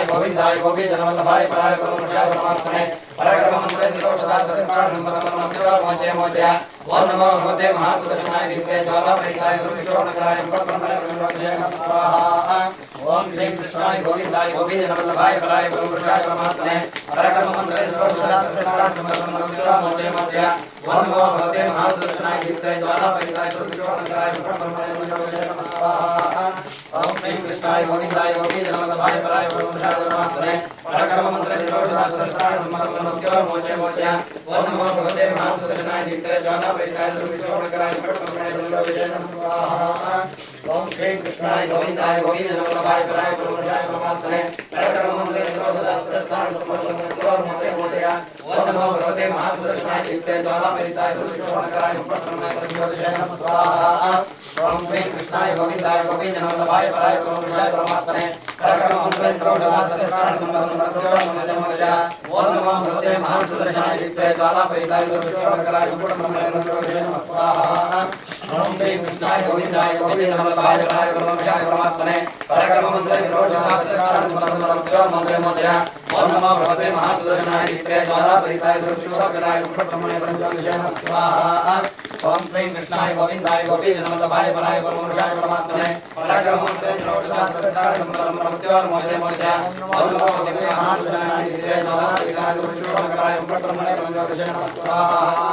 गोविंदाय गोपीजनवल्लभाय पराय परमपुरुषाय परमात्मने मोचे मोचे ओम नमो भगवते महासुदर्शनाय दीप्ते ज्वालापरिताय सुरक्षोणकराय स्वाहा ओम श्री कृष्णाय गोविंदाय गोपीजनवल्लभाय पराय परमपुरुषाय परमात्मने मोचे मोचे ओम नमो भगवते महासुदर्शनाय दीप्ते ज्वालापरिताय सुरक्षोणकराय स्वाहा ओम श्री कृष्णाय गोविंदाय गोपीजनवल्लभाय पराय परमपुरुषाय परमात्मने मोचे मोचे ओम नमो भगवते महासुदर्शनाय दीप्ते ज्वालापरिताय सुरक्षोणकराय स्वाहा ओम श्री कृष्णाय गोविंदाय गोपीजनवल्लभाय पराय परमपुरुषाय परमात्मने मोचे मोचे ओम नमो भगवते महासुदर्शनाय दीप्ते ज्वालापरिताय सुरक्षोणकराय स्वाहा ओम श्री कृष्णाय गोविंदाय गोपीजनवल्लभाय पराय परमपुरुषाय परमात्मने ओम नमो भगवते महासुदर्शनाय दीप्ते ज्वालापरिताय सुरक्षोणकराय स्वाहा ओम श्री कृष्णाय गोविंदाय गोपीजनवल्लभाय पराय परमपुरुषाय परमात्मने ओम नमो भगवते महासुदर्शनाय दीप्ते ज्वालापरिताय सुरक्षोणकराय स्वाहा ओम श्री कृष्णाय गोविंदाय गोपीजनवल्लभाय पराय परमपुरुषाय परमात्मने मोचे मोचे ओम नमो भगवते महासुदर्शनाय दीप्ते ज्वालापरिताय सुरक्षोणकराय स्वाहा